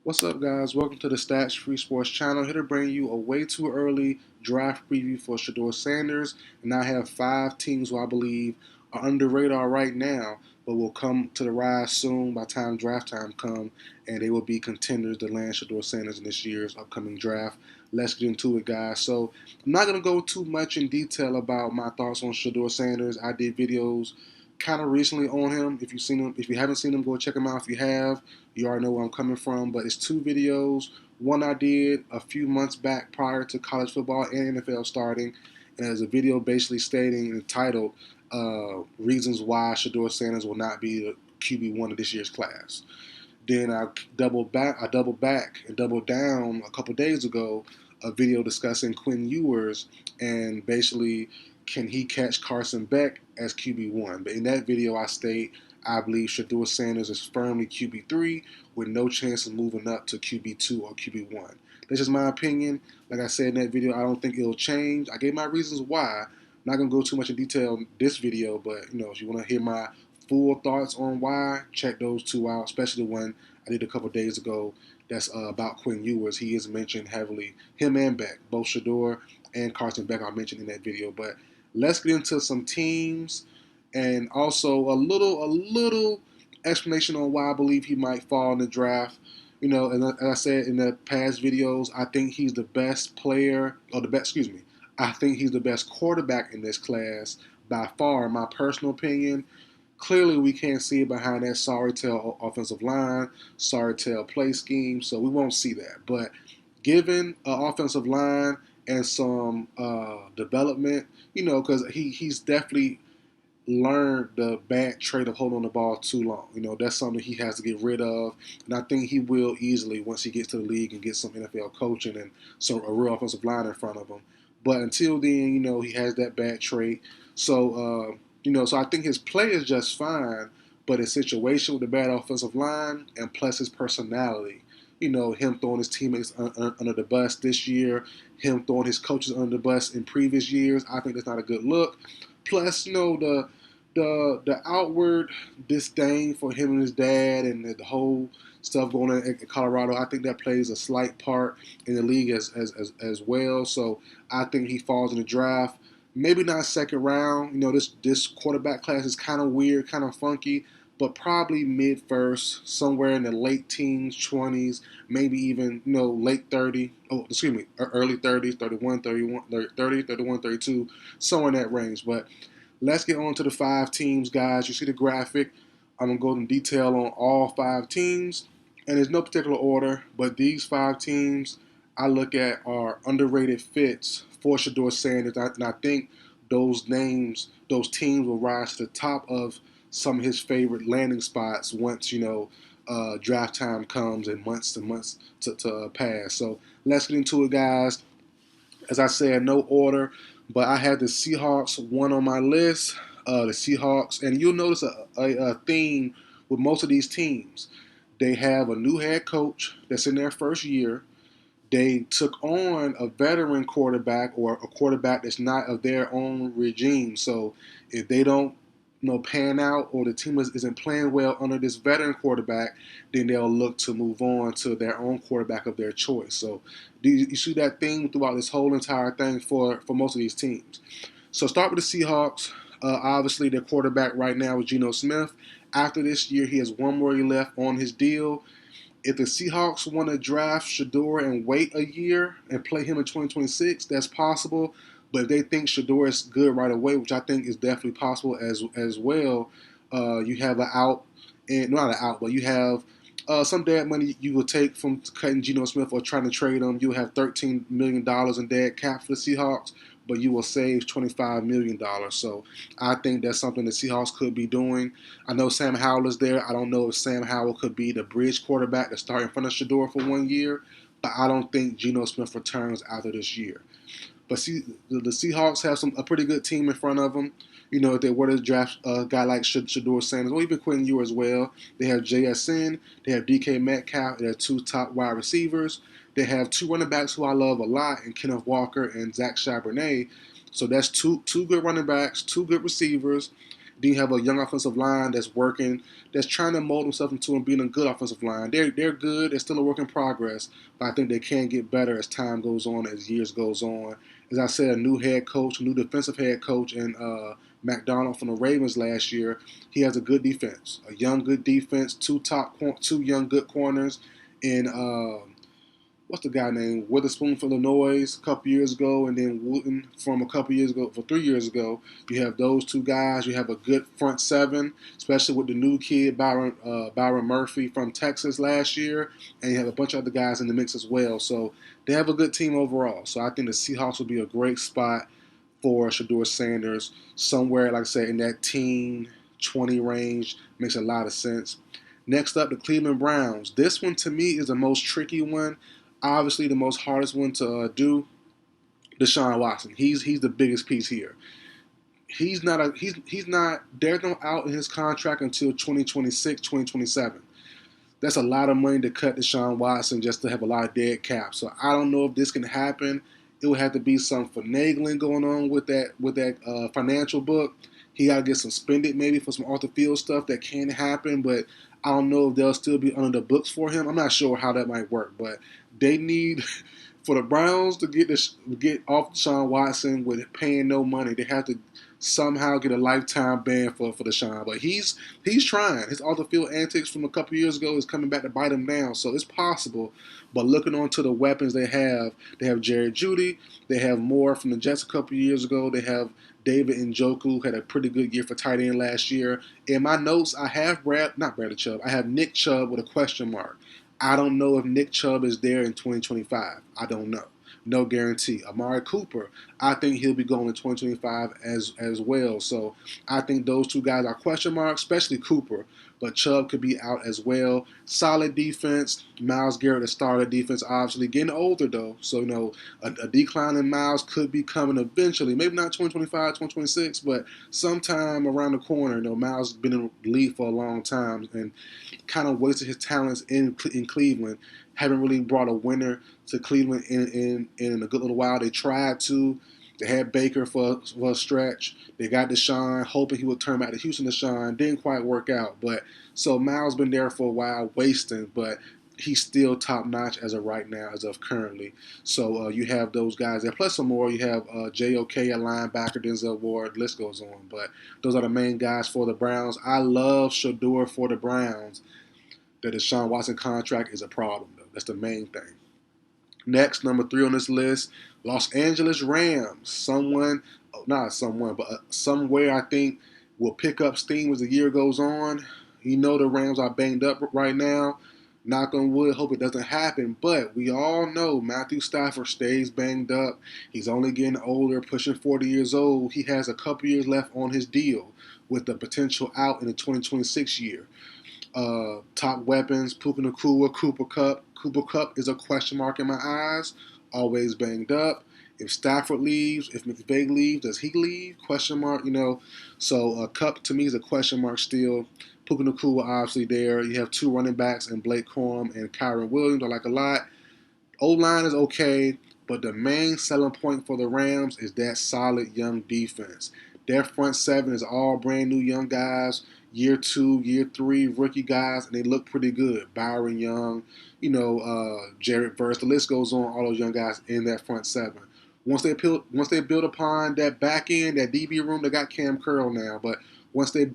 What's up, guys? Welcome to the Stats Free Sports channel. Here to bring you a way too early draft preview for Shedeur Sanders. And I have 5 teams who I believe are under radar right now, but will come to the rise soon by time draft time comes, and they will be contenders to land Shedeur Sanders in this year's upcoming draft. Let's get into it, guys. So I'm not going to go too much in detail about my thoughts on Shedeur Sanders. I did videos kind of recently on him. If you've seen him, if you haven't seen him, go check him out. If you have, you already know where I'm coming from. But it's 2 videos. One I did a few months back prior to college football and NFL starting, and there's a video basically stating entitled "Reasons Why Shedeur Sanders Will Not Be the QB1 of this year's class." Then I doubled back and doubled down a couple days ago, a video discussing Quinn Ewers and basically can he catch Carson Beck as QB1. But in that video, I state I believe Shedeur Sanders is firmly QB3 with no chance of moving up to QB2 or QB1. That's just my opinion. Like I said in that video, I don't think it'll change. I gave my reasons why. I'm not gonna go too much in detail in this video, but if you want to hear my full thoughts on why, check those two out, especially the one I did a couple days ago that's about Quinn Ewers. He is mentioned heavily, him and Beck, both Shedeur and Carson Beck are mentioned in that video. But let's get into some teams and also a little explanation on why I believe he might fall in the draft. And as I said in the past videos, I think he's the best player, or the best, excuse me, I think he's the best quarterback in this class by far, in my personal opinion. Clearly, we can't see it behind that sorry tail offensive line, sorry tail play scheme, so we won't see that. But given an offensive line and some development, because he's definitely learned the bad trait of holding on the ball too long. That's something he has to get rid of, and I think he will easily once he gets to the league and gets some NFL coaching and a real offensive line in front of him. But until then, he has that bad trait. So I think his play is just fine, but his situation with the bad offensive line and plus his personality, him throwing his teammates under the bus this year, him throwing his coaches under the bus in previous years, I think that's not a good look. Plus, the outward disdain for him and his dad and the whole stuff going on in Colorado, I think that plays a slight part in the league as well. So I think he falls in the draft. Maybe not second round. This quarterback class is kind of weird, kind of funky, but probably mid first, somewhere in the late teens, 20s, maybe even late 30. Oh, excuse me, early 30s, 31, 31, 30, 31, 32, somewhere in that range. But let's get on to the 5 teams, guys. You see the graphic. I'm gonna go in detail on all 5 teams, and there's no particular order, but these 5 teams I look at are underrated fits for Shedeur Sanders, and I think those names, those teams will rise to the top of some of his favorite landing spots once draft time comes and months to pass. So let's get into it, guys. As I said, no order, but I had the Seahawks one on my list. The Seahawks, and you'll notice a theme with most of these teams. They have a new head coach that's in their first year. They took on a veteran quarterback or a quarterback that's not of their own regime. So if they don't pan out or the team isn't playing well under this veteran quarterback, then they'll look to move on to their own quarterback of their choice. So you see that theme throughout this whole entire thing for most of these teams. So start with the Seahawks. Obviously, their quarterback right now is Geno Smith. After this year, he has one more year left on his deal. If the Seahawks want to draft Shedeur and wait a year and play him in 2026, that's possible. But if they think Shedeur is good right away, which I think is definitely possible as well, you have an out, and not an out, but you have some dead money you will take from cutting Geno Smith or trying to trade him. You'll have $13 million in dead cap for the Seahawks, but you will save $25 million. So I think that's something the Seahawks could be doing. I know Sam Howell is there. I don't know if Sam Howell could be the bridge quarterback to start in front of Shedeur for 1 year, but I don't think Geno Smith returns after this year. But see, the Seahawks have a pretty good team in front of them. If they were to draft a guy like Shedeur Sanders, or even Quinn Ewers as well, they have JSN, they have DK Metcalf, they have 2 top wide receivers. They have 2 running backs who I love a lot, and Kenneth Walker and Zach Charbonnet. So that's two good running backs, 2 good receivers. Then you have a young offensive line that's working, that's trying to mold themselves into being a good offensive line. They're good. They're still a work in progress, but I think they can get better as time goes on, as years goes on. As I said, a new head coach, a new defensive head coach, and McDonald from the Ravens last year. He has a good defense, a young good defense, two young good corners, and what's the guy named Witherspoon from Illinois a couple years ago, and then Wooten from a couple years ago, for 3 years ago. You have those two guys. You have a good front seven, especially with the new kid Byron Murphy from Texas last year, and you have a bunch of other guys in the mix as well. So they have a good team overall. So I think the Seahawks will be a great spot for Shedeur Sanders, somewhere, like I said, in that teen 20 range. Makes a lot of sense. Next up, the Cleveland Browns. This one to me is the most tricky one. Obviously, the most hardest one to do. Deshaun Watson. He's the biggest piece here. He's not. There's no out in his contract until 2026, 2027. That's a lot of money to cut Deshaun Watson just to have a lot of dead cap. So I don't know if this can happen. It would have to be some finagling going on with that financial book. He got to get suspended maybe for some off the field stuff that can happen, but I don't know if they'll still be under the books for him. I'm not sure how that might work, but they need for the Browns to get off Deshaun Watson with paying no money. They have to somehow get a lifetime ban for Deshaun. But he's trying. His off the field antics from a couple years ago is coming back to bite him down. So it's possible. But looking on to the weapons they have Jerry Jeudy. They have Moore from the Jets a couple years ago. They have David Njoku, had a pretty good year for tight end last year. In my notes, I have not Bradley Chubb. I have Nick Chubb with a question mark. I don't know if Nick Chubb is there in 2025. I don't know. No guarantee. Amari Cooper, I think he'll be going in 2025 as well. So I think those two guys are question marks, especially Cooper. But Chubb could be out as well. Solid defense. Myles Garrett, the starter defense, obviously getting older though. So a decline in Myles could be coming eventually. Maybe not 2025, 2026, but sometime around the corner. Myles has been in the league for a long time and kind of wasted his talents in Cleveland. Haven't really brought a winner to Cleveland in a good little while. They tried to. They had Baker for a stretch. They got Deshaun, hoping he would turn back to Houston Deshaun. Didn't quite work out. But so Myles been there for a while, wasting, but he's still top notch as of right now, as of currently. So you have those guys there. Plus some more. You have JOK, a linebacker, Denzel Ward. The list goes on. But those are the main guys for the Browns. I love Shedeur for the Browns. The Deshaun Watson contract is a problem, though. That's the main thing. Next, number 3 on this list, Los Angeles Rams. Somewhere I think will pick up steam as the year goes on. The Rams are banged up right now. Knock on wood, hope it doesn't happen. But we all know Matthew Stafford stays banged up. He's only getting older, pushing 40 years old. He has a couple years left on his deal with the potential out in the 2026 year. Top weapons, Puka Nacua, Cooper Kupp. Cooper Kupp is a question mark in my eyes. Always banged up. If Stafford leaves, if McVay leaves, does he leave? Question mark, So Kupp to me is a question mark still. Puka Nacua obviously there. You have 2 running backs and Blake Corum and Kyron Williams. I like a lot. O-line is okay, but the main selling point for the Rams is that solid young defense. Their front 7 is all brand new young guys, year 2, year 3 rookie guys, and they look pretty good. Byron Young, Jared Verse, the list goes on. All those young guys in that front 7. Once they build upon that back end, that DB room, they got Cam Curl now. But once they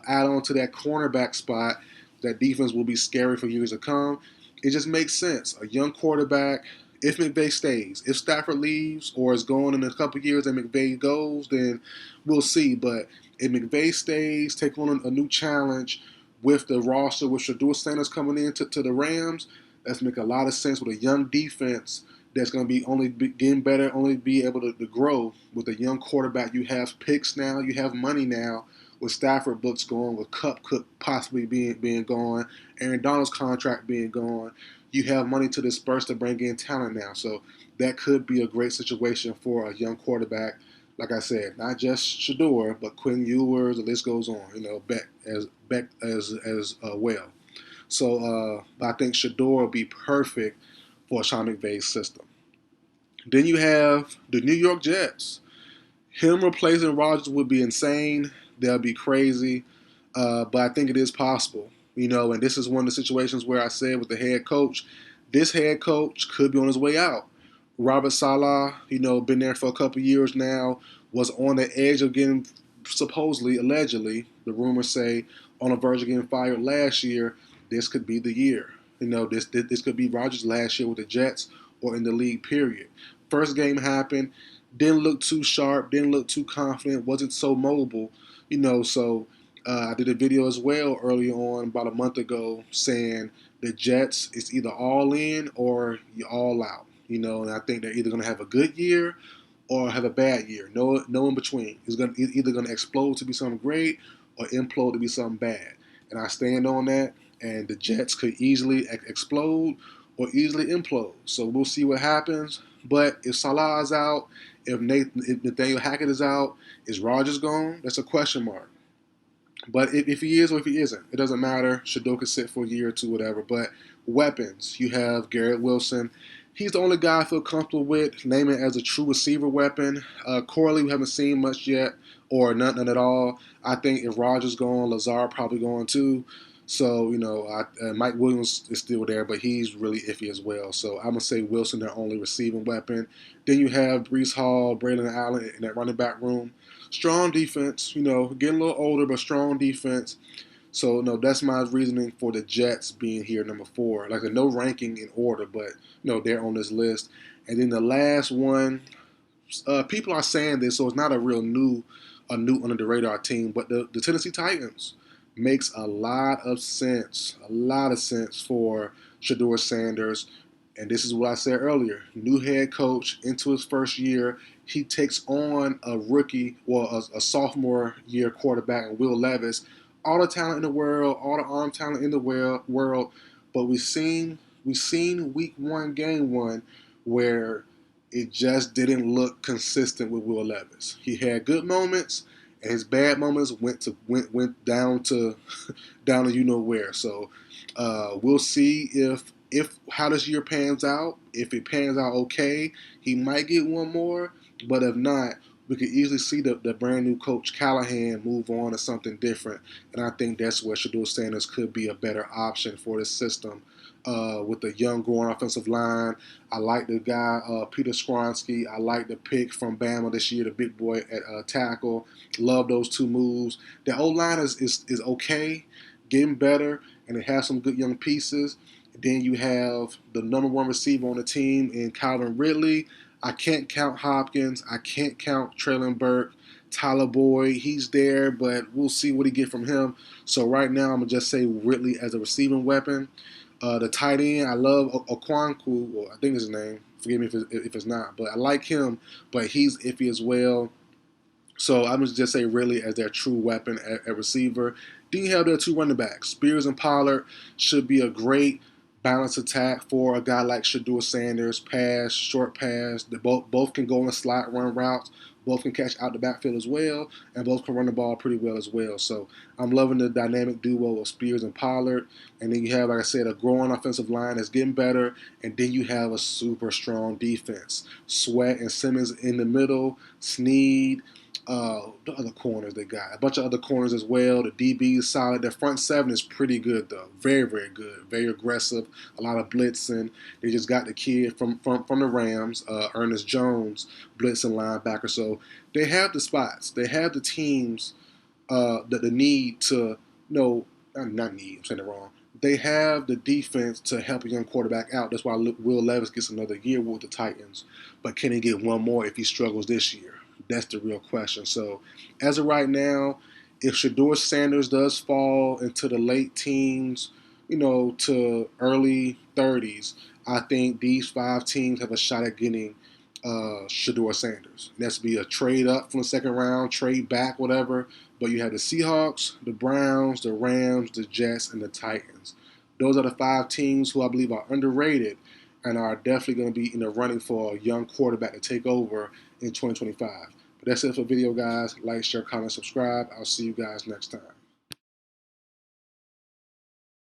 add on to that cornerback spot, that defense will be scary for years to come. It just makes sense. A young quarterback, if McVay stays. If Stafford leaves or is gone in a couple years and McVay goes, then we'll see. But if McVay stays, take on a new challenge with the roster, with Shedeur Sanders coming in to the Rams, that's make a lot of sense with a young defense that's going to be getting better, only be able to grow with a young quarterback. You have picks now, you have money now. With Stafford books going, with Kupp could possibly being gone, Aaron Donald's contract being gone, you have money to disperse to bring in talent now. So that could be a great situation for a young quarterback. Like I said, not just Shedeur, but Quinn Ewers. The list goes on. Beck as well. So I think Shedeur will be perfect for Sean McVay's system. Then you have the New York Jets. Him replacing Rodgers would be insane. They'll be crazy, but I think it is possible. And this is one of the situations where I said with the head coach, this head coach could be on his way out. Robert Saleh, been there for a couple years now, was on the edge of getting, supposedly, allegedly, the rumors say, on the verge of getting fired last year. This could be the year. This could be Rodgers' last year with the Jets or in the league, period. First game happened, didn't look too sharp, didn't look too confident, wasn't so mobile, so I did a video as well early on about a month ago saying the Jets is either all in or you're all out. And I think they're either going to have a good year or have a bad year. No in between. It's either going to explode to be something great or implode to be something bad. And I stand on that. And the Jets could easily explode or easily implode. So we'll see what happens. But if Salah is out, if Nathaniel Hackett is out, is Rodgers gone? That's a question mark. But if he is or if he isn't, it doesn't matter. Shedeur could sit for a year or two, whatever. But weapons, you have Garrett Wilson. He's the only guy I feel comfortable with naming as a true receiver weapon. Corley, we haven't seen much yet, or none at all. I think if Rodgers gone, Lazard probably going too. So, Mike Williams is still there, but he's really iffy as well. So I'm going to say Wilson, their only receiving weapon. Then you have Breece Hall, Braylon Allen in that running back room. Strong defense, getting a little older, but strong defense. So, no, that's my reasoning for the Jets being here, number 4. Like, no ranking in order, but, they're on this list. And then the last one, people are saying this, so it's not a new under the radar team, but the Tennessee Titans makes a lot of sense for Shedeur Sanders. And this is what I said earlier. New head coach into his first year. He takes on a rookie, a sophomore year quarterback in Will Levis. All the talent in the world, all the arm talent in the world. But we've seen week 1, game 1, where it just didn't look consistent with Will Levis. He had good moments, and his bad moments went down to you know where. So we'll see if how this year pans out. If it pans out okay, he might get one more. But if not, we could easily see the brand new coach Callahan move on to something different. And I think that's where Shedeur Sanders could be a better option for this system. With the young, growing offensive line. I like the guy, Peter Skronsky. I like the pick from Bama this year, the big boy at tackle. Love those 2 moves. The O-line is okay, getting better, and it has some good young pieces. Then you have the number 1 receiver on the team in Calvin Ridley. I can't count Hopkins. I can't count Traylon Burke. Tyler Boyd, he's there, but we'll see what he get from him. So right now, I'm going to just say Ridley as a receiving weapon. The tight end, I love Okwanku, well, I think is his name. Forgive me if it's not, but I like him, but he's iffy as well. So I'm going to just say Ridley as their true weapon at receiver. Then you have their 2 running backs. Spears and Pollard should be a great balanced attack for a guy like Shedeur Sanders. Pass, short pass. They both can go on a slot run routes. Both can catch out the backfield as well, and both can run the ball pretty well as well. So I'm loving the dynamic duo of Spears and Pollard. And then you have, like I said, a growing offensive line that's getting better. And then you have a super strong defense. Sweat and Simmons in the middle. Snead. The other corners they got. A bunch of other corners as well. The DB is solid. Their front 7 is pretty good, though. Very, very good. Very aggressive. A lot of blitzing. They just got the kid from the Rams, Ernest Jones, blitzing linebacker. So they have the spots. They have the teams that they need to, not need, I'm saying it wrong. They have the defense to help a young quarterback out. That's why Will Levis gets another year with the Titans. But can he get one more if he struggles this year? That's the real question. So as of right now, if Shedeur Sanders does fall into the late teens, to early 30s, I think these 5 teams have a shot at getting Shedeur Sanders. And that's be a trade up from the second round, trade back, whatever. But you have the Seahawks, the Browns, the Rams, the Jets, and the Titans. Those are the 5 teams who I believe are underrated and are definitely going to be in the running for a young quarterback to take over in 2025. But that's it for the video, guys. Like, share, comment, subscribe. I'll see you guys next time.